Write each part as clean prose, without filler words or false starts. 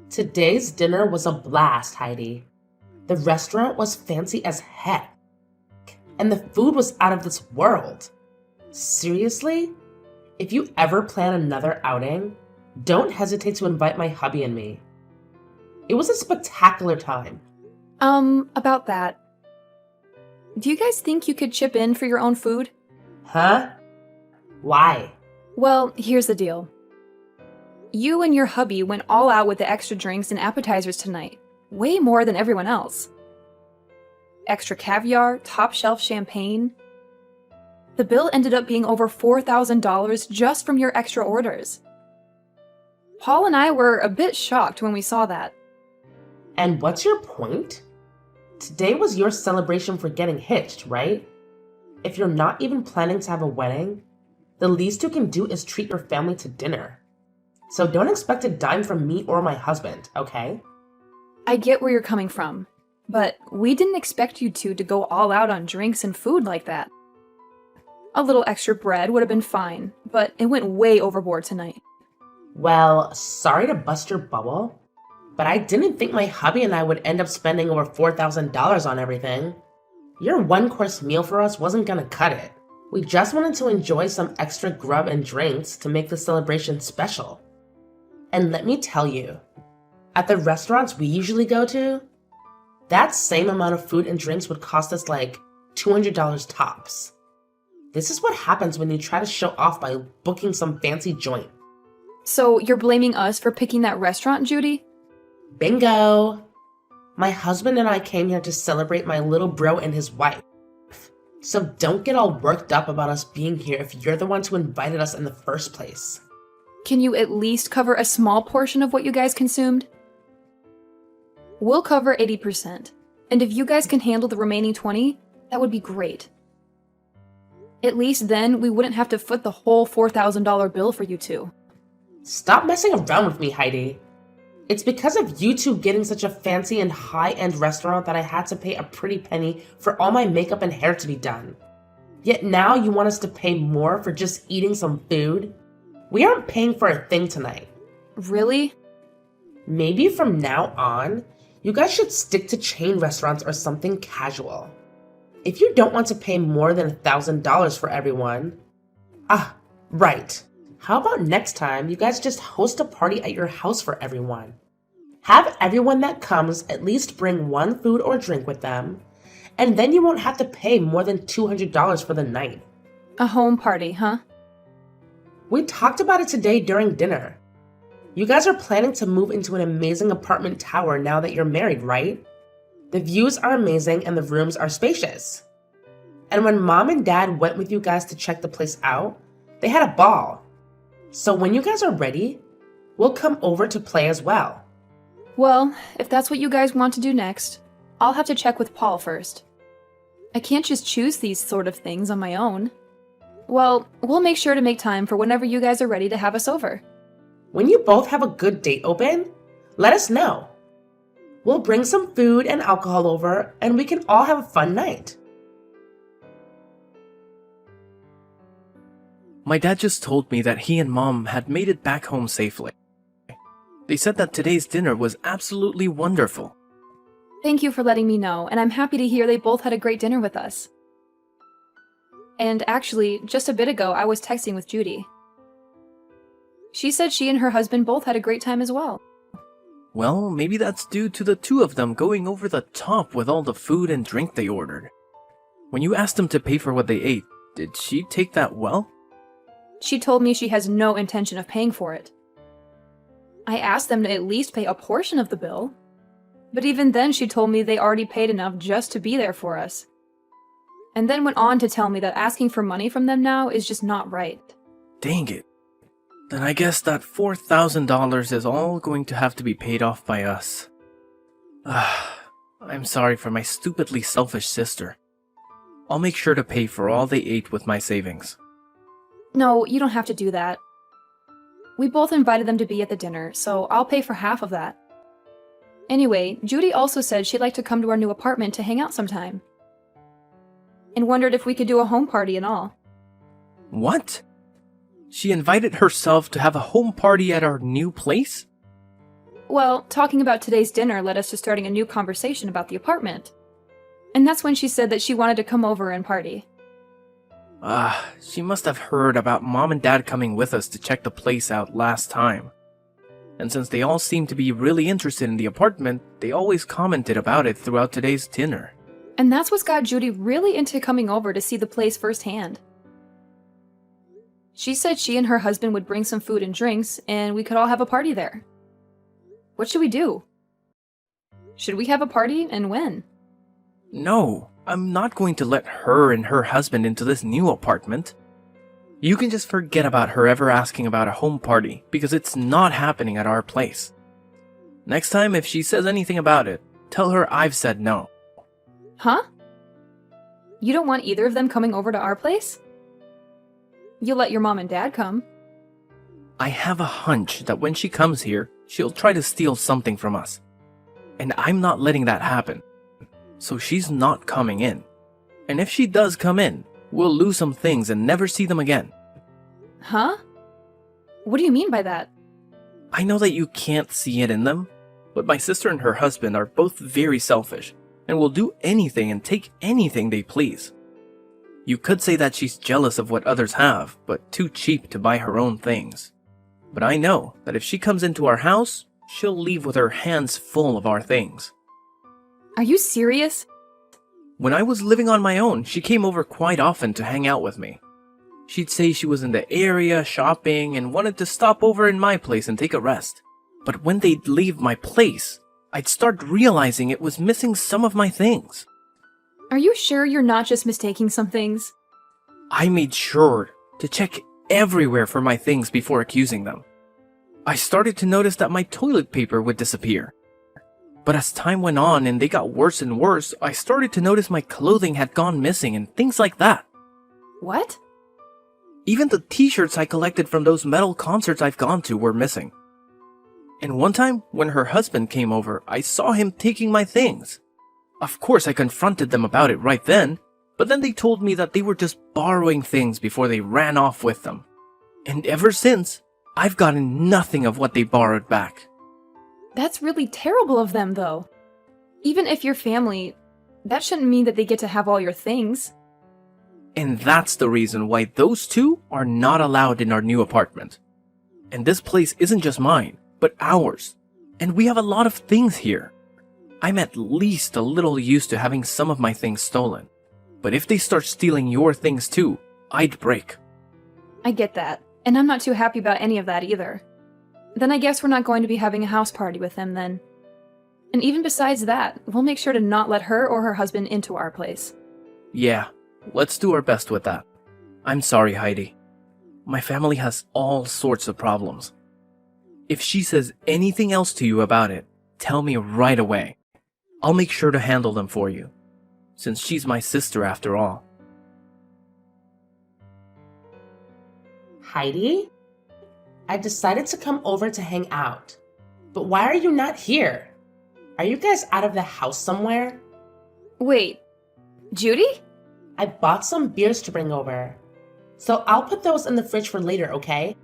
Today's dinner was a blast, Heidi. The restaurant was fancy as heck, and the food was out of this world. Seriously? If you ever plan another outing, don't hesitate to invite my hubby and me. It was a spectacular time. About that. Do you guys think you could chip in for your own food? Huh? Why? Well, here's the deal. You and your hubby went all out with the extra drinks and appetizers tonight. Way more than everyone else. Extra caviar, top shelf champagne. The bill ended up being over $4,000 just from your extra orders. Paul and I were a bit shocked when we saw that. And what's your point? Today was your celebration for getting hitched, right? If you're not even planning to have a wedding, the least you can do is treat your family to dinner. So don't expect a dime from me or my husband, okay? I get where you're coming from, but we didn't expect you two to go all out on drinks and food like that. A little extra bread would have been fine, but it went way overboard tonight. Well, sorry to bust your bubble, but I didn't think my hubby and I would end up spending over $4,000 on everything. Your one-course meal for us wasn't gonna cut it. We just wanted to enjoy some extra grub and drinks to make the celebration special. And let me tell you, at the restaurants we usually go to, that same amount of food and drinks would cost us like $200 tops. This is what happens when you try to show off by booking some fancy joint. So you're blaming us for picking that restaurant, Judy? Bingo! My husband and I came here to celebrate my little bro and his wife. So don't get all worked up about us being here if you're the ones who invited us in the first place. Can you at least cover a small portion of what you guys consumed? We'll cover 80%, and if you guys can handle the remaining 20, that would be great. At least then we wouldn't have to foot the whole $4,000 bill for you two. Stop messing around with me, Heidi. It's because of you two getting such a fancy and high-end restaurant that I had to pay a pretty penny for all my makeup and hair to be done. Yet now you want us to pay more for just eating some food? We aren't paying for a thing tonight. Really? Maybe from now on, you guys should stick to chain restaurants or something casual. If you don't want to pay more than $1,000 for everyone... Right. How about next time you guys just host a party at your house for everyone? Have everyone that comes at least bring one food or drink with them, and then you won't have to pay more than $200 for the night. A home party, huh? We talked about it today during dinner. You guys are planning to move into an amazing apartment tower now that you're married, right? The views are amazing and the rooms are spacious. And when mom and dad went with you guys to check the place out, they had a ball. So when you guys are ready, we'll come over to play as well. Well, if that's what you guys want to do next, I'll have to check with Paul first. I can't just choose these sort of things on my own. Well, we'll make sure to make time for whenever you guys are ready to have us over. When you both have a good date open, let us know. We'll bring some food and alcohol over, and we can all have a fun night. My dad just told me that he and mom had made it back home safely. They said that today's dinner was absolutely wonderful. Thank you for letting me know, and I'm happy to hear they both had a great dinner with us. And actually, just a bit ago, I was texting with Judy. She said she and her husband both had a great time as well. Well, maybe that's due to the two of them going over the top with all the food and drink they ordered. When you asked them to pay for what they ate, did she take that well? She told me she has no intention of paying for it. I asked them to at least pay a portion of the bill, but even then she told me they already paid enough just to be there for us. And then went on to tell me that asking for money from them now is just not right. Dang it. Then I guess that $4,000 is all going to have to be paid off by us. I'm sorry for my stupidly selfish sister. I'll make sure to pay for all they ate with my savings. No, you don't have to do that. We both invited them to be at the dinner, so I'll pay for half of that. Anyway, Judy also said she'd like to come to our new apartment to hang out sometime. And wondered if we could do a home party and all. What? She invited herself to have a home party at our new place? Well, talking about today's dinner led us to starting a new conversation about the apartment. And that's when she said that she wanted to come over and party. She must have heard about Mom and Dad coming with us to check the place out last time. And since they all seemed to be really interested in the apartment, they always commented about it throughout today's dinner. And that's what got Judy really into coming over to see the place firsthand. She said she and her husband would bring some food and drinks, and we could all have a party there. What should we do? Should we have a party, and when? No, I'm not going to let her and her husband into this new apartment. You can just forget about her ever asking about a home party, because it's not happening at our place. Next time, if she says anything about it, tell her I've said no. Huh? You don't want either of them coming over to our place? You'll let your mom and dad come. I have a hunch that when she comes here, she'll try to steal something from us. And I'm not letting that happen. So she's not coming in. And if she does come in, we'll lose some things and never see them again. Huh? What do you mean by that? I know that you can't see it in them, but my sister and her husband are both very selfish and will do anything and take anything they please. You could say that she's jealous of what others have, but too cheap to buy her own things. But I know that if she comes into our house, she'll leave with her hands full of our things. Are you serious? When I was living on my own, she came over quite often to hang out with me. She'd say she was in the area shopping and wanted to stop over in my place and take a rest. But when they'd leave my place, I'd start realizing it was missing some of my things. Are you sure you're not just mistaking some things? I made sure to check everywhere for my things before accusing them. I started to notice that my toilet paper would disappear. But as time went on and they got worse and worse, I started to notice my clothing had gone missing and things like that. What? Even the t-shirts I collected from those metal concerts I've gone to were missing. And one time, when her husband came over, I saw him taking my things. Of course, I confronted them about it right then, but then they told me that they were just borrowing things before they ran off with them. And ever since, I've gotten nothing of what they borrowed back. That's really terrible of them, though. Even if you're family, that shouldn't mean that they get to have all your things. And that's the reason why those two are not allowed in our new apartment. And this place isn't just mine, but ours. And we have a lot of things here. I'm at least a little used to having some of my things stolen. But if they start stealing your things too, I'd break. I get that, and I'm not too happy about any of that either. Then I guess we're not going to be having a house party with them then. And even besides that, we'll make sure to not let her or her husband into our place. Yeah, let's do our best with that. I'm sorry, Heidi. My family has all sorts of problems. If she says anything else to you about it, tell me right away. I'll make sure to handle them for you, since she's my sister after all. Heidi? I decided to come over to hang out. But why are you not here? Are you guys out of the house somewhere? Wait, Judy? I bought some beers to bring over. So I'll put those in the fridge for later, okay?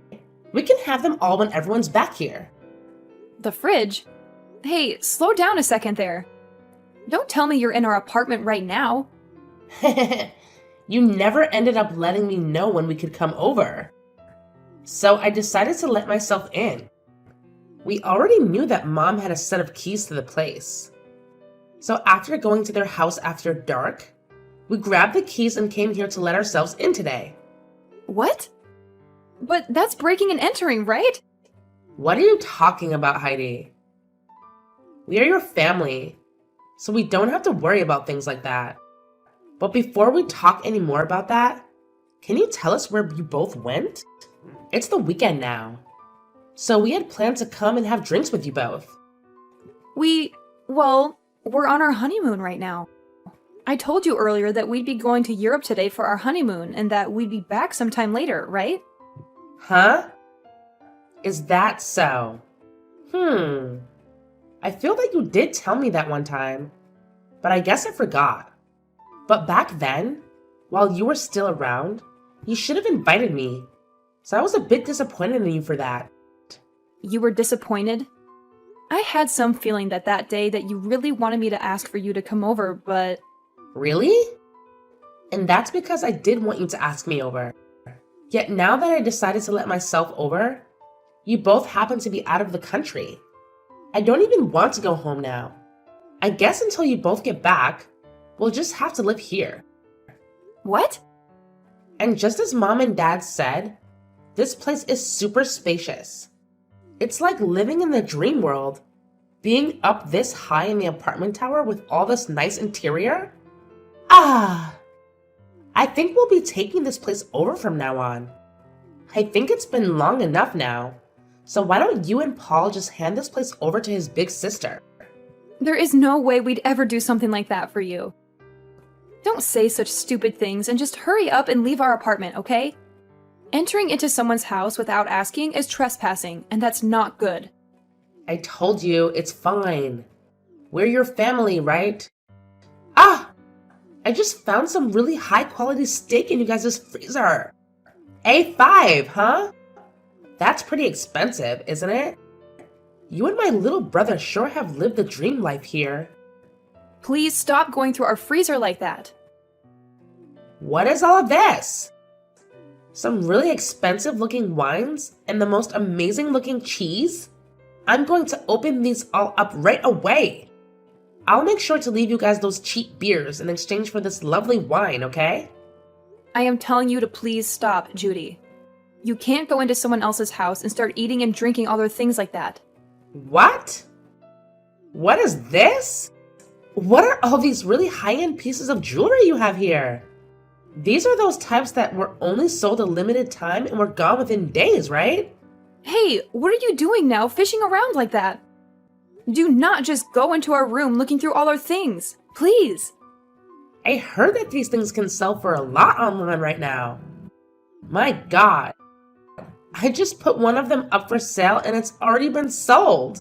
We can have them all when everyone's back here. The fridge? Hey, slow down a second there. Don't tell me you're in our apartment right now. You never ended up letting me know when we could come over. So I decided to let myself in. We already knew that Mom had a set of keys to the place. So after going to their house after dark, we grabbed the keys and came here to let ourselves in today. What? But that's breaking and entering, right? What are you talking about, Heidi? We are your family, so we don't have to worry about things like that. But before we talk any more about that, can you tell us where you both went? It's the weekend now. So we had planned to come and have drinks with you both. Well, we're on our honeymoon right now. I told you earlier that we'd be going to Europe today for our honeymoon and that we'd be back sometime later, right? Huh? Is that so? I feel that you did tell me that one time, but I guess I forgot. But back then, while you were still around, you should have invited me. So I was a bit disappointed in you for that. You were disappointed? I had some feeling that day that you really wanted me to ask for you to come over, but Really? And that's because I did want you to ask me over. Yet now that I decided to let myself over, you both happen to be out of the country. I don't even want to go home now. I guess until you both get back, we'll just have to live here. what? And just as Mom and Dad said, this place is super spacious. It's like living in the dream world. Being up this high in the apartment tower with all this nice interior. I think we'll be taking this place over from now on. I think it's been long enough now. So why don't you and Paul just hand this place over to his big sister? There is no way we'd ever do something like that for you. Don't say such stupid things and just hurry up and leave our apartment, okay? Entering into someone's house without asking is trespassing, and that's not good. I told you, it's fine. We're your family, right? I just found some really high quality steak in you guys' freezer. A5, huh? That's pretty expensive, isn't it? You and my little brother sure have lived the dream life here. Please stop going through our freezer like that. What is all of this? Some really expensive looking wines and the most amazing looking cheese? I'm going to open these all up right away. I'll make sure to leave you guys those cheap beers in exchange for this lovely wine, okay? I am telling you to please stop, Judy. You can't go into someone else's house and start eating and drinking all their things like that. What? What is this? What are all these really high-end pieces of jewelry you have here? These are those types that were only sold a limited time and were gone within days, right? Hey, what are you doing now, fishing around like that? Do not just go into our room looking through all our things. Please. I heard that these things can sell for a lot online right now. My God. I just put one of them up for sale and it's already been sold.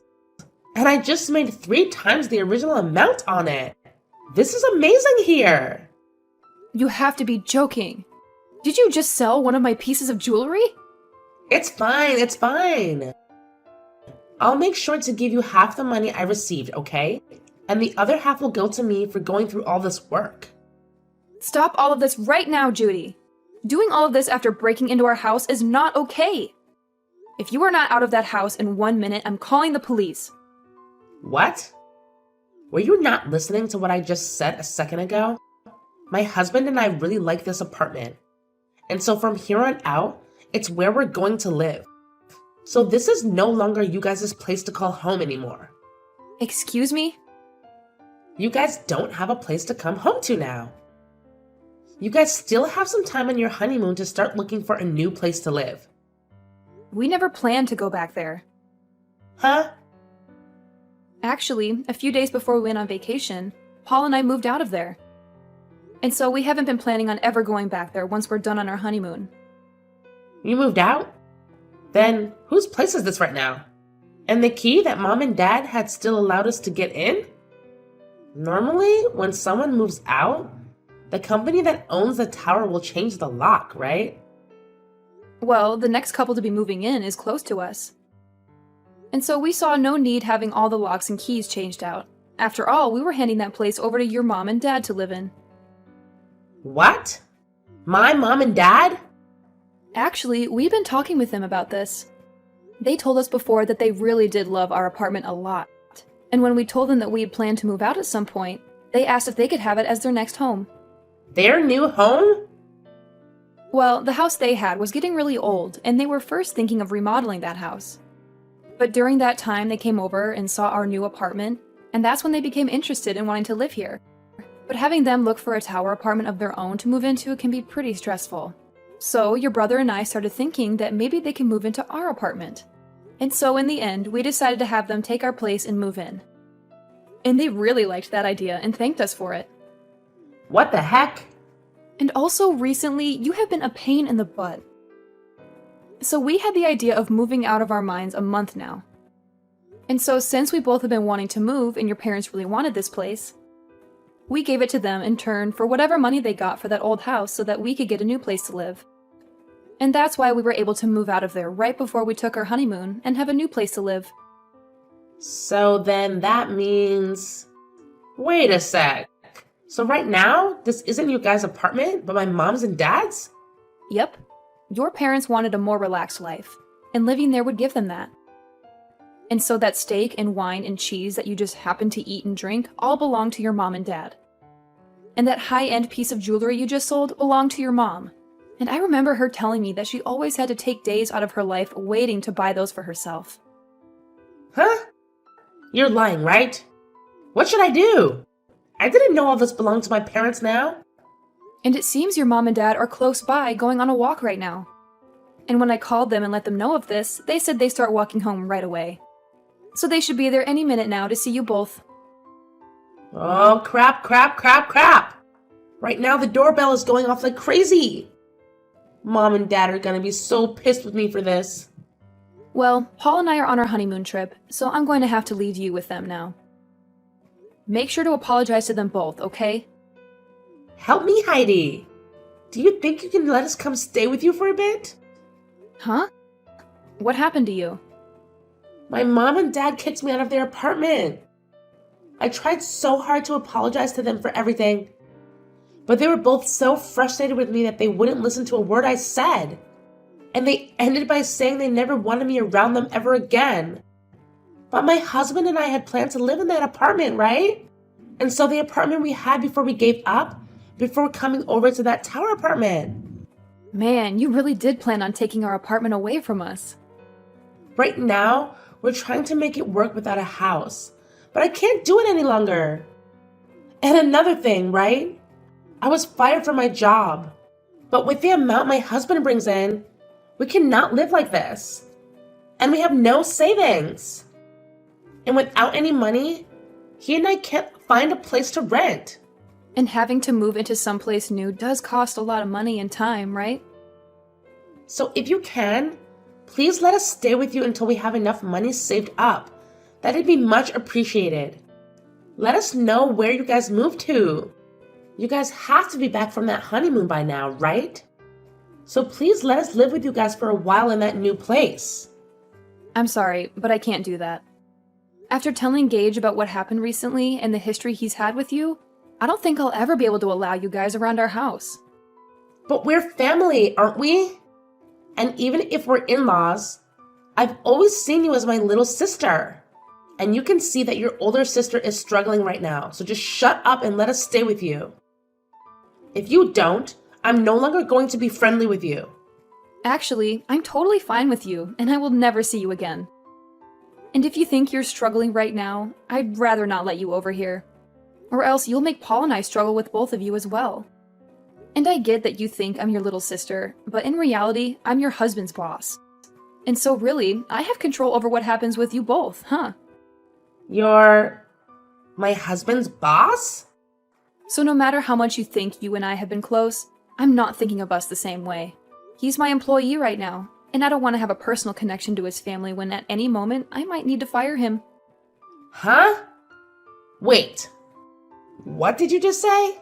And I just made 3 times the original amount on it. This is amazing here. You have to be joking. Did you just sell one of my pieces of jewelry? It's fine, it's fine. I'll make sure to give you half the money I received, okay? And the other half will go to me for going through all this work. Stop all of this right now, Judy. Doing all of this after breaking into our house is not okay. If you are not out of that house in 1 minute, I'm calling the police. What? Were you not listening to what I just said a second ago? My husband and I really like this apartment. And so from here on out, it's where we're going to live. So this is no longer you guys' place to call home anymore. Excuse me? You guys don't have a place to come home to now. You guys still have some time on your honeymoon to start looking for a new place to live. We never planned to go back there. Huh? Actually, a few days before we went on vacation, Paul and I moved out of there. And so we haven't been planning on ever going back there once we're done on our honeymoon. You moved out? Then whose place is this right now? And the key that Mom and Dad had still allowed us to get in? Normally, when someone moves out, the company that owns the tower will change the lock, right? Well, the next couple to be moving in is close to us. And so we saw no need having all the locks and keys changed out. After all, we were handing that place over to your mom and dad to live in. What? My mom and dad? Actually, we've been talking with them about this. They told us before that they really did love our apartment a lot. And when we told them that we had planned to move out at some point, they asked if they could have it as their next home. Their new home? Well, the house they had was getting really old, and they were first thinking of remodeling that house. But during that time, they came over and saw our new apartment, and that's when they became interested in wanting to live here. But having them look for a tower apartment of their own to move into can be pretty stressful. So your brother and I started thinking that maybe they can move into our apartment. And so in the end, we decided to have them take our place and move in. And they really liked that idea and thanked us for it. What the heck? And also recently, you have been a pain in the butt. So we had the idea of moving out of our minds a month now. And so since we both have been wanting to move and your parents really wanted this place, we gave it to them in turn for whatever money they got for that old house so that we could get a new place to live. And that's why we were able to move out of there right before we took our honeymoon and have a new place to live. So then that means... Wait a sec. So right now, this isn't you guys' apartment, but my mom's and dad's? Yep. Your parents wanted a more relaxed life, and living there would give them that. And so that steak and wine and cheese that you just happened to eat and drink all belong to your mom and dad. And that high-end piece of jewelry you just sold belonged to your mom. And I remember her telling me that she always had to take days out of her life waiting to buy those for herself. Huh? You're lying, right? What should I do? I didn't know all this belonged to my parents now. And it seems your mom and dad are close by going on a walk right now. And when I called them and let them know of this, they said they start walking home right away. So they should be there any minute now to see you both. Oh, crap, crap, crap, crap. Right now the doorbell is going off like crazy. Mom and Dad are gonna be so pissed with me for this. Well, Paul and I are on our honeymoon trip, so I'm going to have to leave you with them now. Make sure to apologize to them both, okay? Help me, Heidi. Do you think you can let us come stay with you for a bit? Huh? What happened to you? My mom and dad kicked me out of their apartment. I tried so hard to apologize to them for everything, but they were both so frustrated with me that they wouldn't listen to a word I said. And they ended by saying they never wanted me around them ever again. But my husband and I had planned to live in that apartment, right? And so the apartment we had before we gave up, before coming over to that tower apartment. Man, you really did plan on taking our apartment away from us. Right now, we're trying to make it work without a house, but I can't do it any longer. And another thing, right? I was fired from my job, but with the amount my husband brings in, we cannot live like this. And we have no savings. And without any money, he and I can't find a place to rent. And having to move into someplace new does cost a lot of money and time, right? So if you can, please let us stay with you until we have enough money saved up. That'd be much appreciated. Let us know where you guys moved to. You guys have to be back from that honeymoon by now, right? So please let us live with you guys for a while in that new place. I'm sorry, but I can't do that. After telling Gage about what happened recently and the history he's had with you, I don't think I'll ever be able to allow you guys around our house. But we're family, aren't we? And even if we're in-laws, I've always seen you as my little sister. And you can see that your older sister is struggling right now, so just shut up and let us stay with you. If you don't, I'm no longer going to be friendly with you. Actually, I'm totally fine with you, and I will never see you again. And if you think you're struggling right now, I'd rather not let you over here. Or else you'll make Paul and I struggle with both of you as well. And I get that you think I'm your little sister, but in reality, I'm your husband's boss. And so really, I have control over what happens with you both, huh? You're my husband's boss? So no matter how much you think you and I have been close, I'm not thinking of us the same way. He's my employee right now, and I don't want to have a personal connection to his family when at any moment I might need to fire him. Huh? Wait. What did you just say?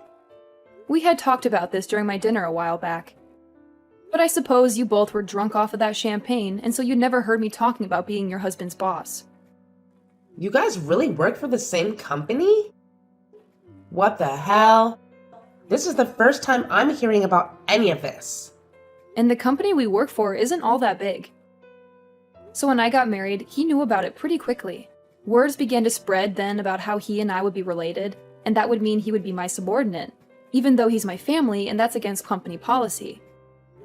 We had talked about this during my dinner a while back. But I suppose you both were drunk off of that champagne, and so you never heard me talking about being your husband's boss. You guys really work for the same company? What the hell? This is the first time I'm hearing about any of this. And the company we work for isn't all that big. So when I got married, he knew about it pretty quickly. Words began to spread then about how he and I would be related, and that would mean he would be my subordinate, even though he's my family and that's against company policy.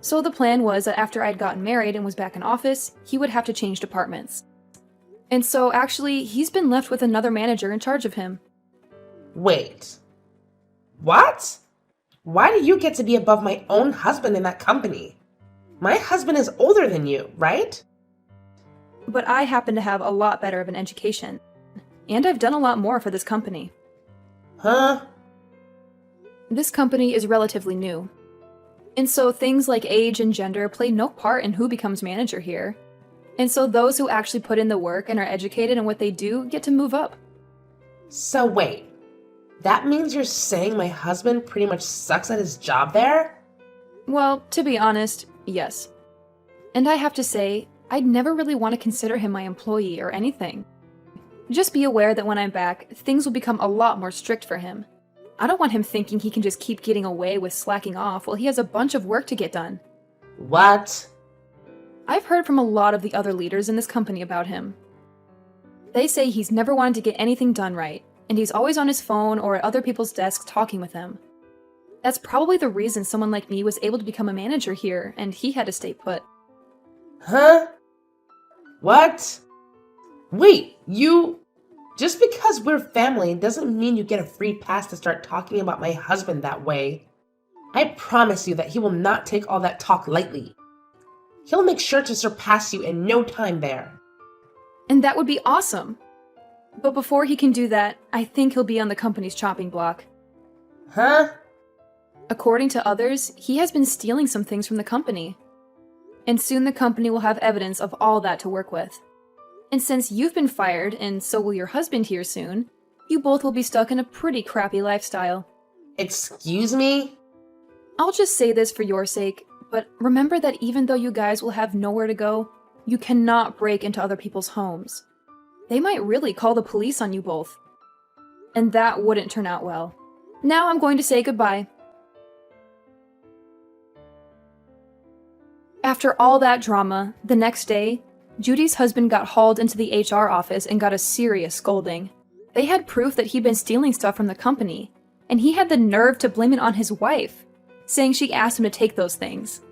So the plan was that after I'd gotten married and was back in office, he would have to change departments. And so actually, he's been left with another manager in charge of him. Wait. What? Why do you get to be above my own husband in that company? My husband is older than you, right? But I happen to have a lot better of an education. And I've done a lot more for this company. Huh? This company is relatively new. And so things like age and gender play no part in who becomes manager here. And so those who actually put in the work and are educated in what they do get to move up. So wait, that means you're saying my husband pretty much sucks at his job there? Well, to be honest, yes. And I have to say, I'd never really want to consider him my employee or anything. Just be aware that when I'm back, things will become a lot more strict for him. I don't want him thinking he can just keep getting away with slacking off while he has a bunch of work to get done. What? I've heard from a lot of the other leaders in this company about him. They say he's never wanted to get anything done right, and he's always on his phone or at other people's desks talking with them. That's probably the reason someone like me was able to become a manager here, and he had to stay put. Huh? What? Wait, just because we're family doesn't mean you get a free pass to start talking about my husband that way. I promise you that he will not take all that talk lightly. He'll make sure to surpass you in no time there. And that would be awesome. But before he can do that, I think he'll be on the company's chopping block. Huh? According to others, he has been stealing some things from the company. And soon the company will have evidence of all that to work with. And since you've been fired, and so will your husband here soon, you both will be stuck in a pretty crappy lifestyle. Excuse me? I'll just say this for your sake, but remember that even though you guys will have nowhere to go, you cannot break into other people's homes. They might really call the police on you both. And that wouldn't turn out well. Now I'm going to say goodbye. After all that drama, the next day, Judy's husband got hauled into the HR office and got a serious scolding. They had proof that he'd been stealing stuff from the company, and he had the nerve to blame it on his wife, saying she asked him to take those things.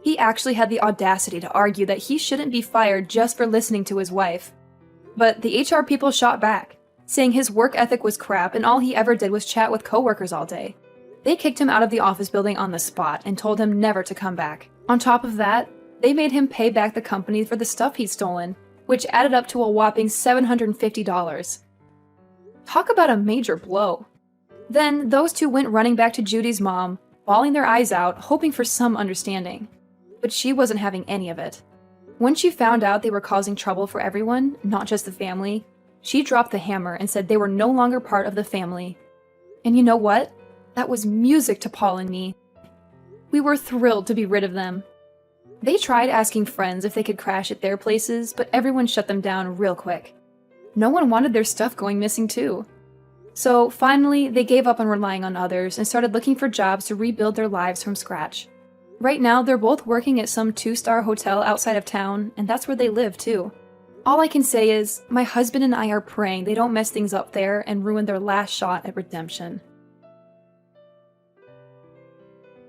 He actually had the audacity to argue that he shouldn't be fired just for listening to his wife. But the HR people shot back, saying his work ethic was crap and all he ever did was chat with coworkers all day. They kicked him out of the office building on the spot and told him never to come back. On top of that, they made him pay back the company for the stuff he'd stolen, which added up to a whopping $750. Talk about a major blow. Then those two went running back to Judy's mom, bawling their eyes out, hoping for some understanding. But she wasn't having any of it. When she found out they were causing trouble for everyone, not just the family, she dropped the hammer and said they were no longer part of the family. And you know what? That was music to Paul and me. We were thrilled to be rid of them. They tried asking friends if they could crash at their places, but everyone shut them down real quick. No one wanted their stuff going missing too. So finally, they gave up on relying on others and started looking for jobs to rebuild their lives from scratch. Right now, they're both working at some 2-star hotel outside of town, and that's where they live too. All I can say is, my husband and I are praying they don't mess things up there and ruin their last shot at redemption.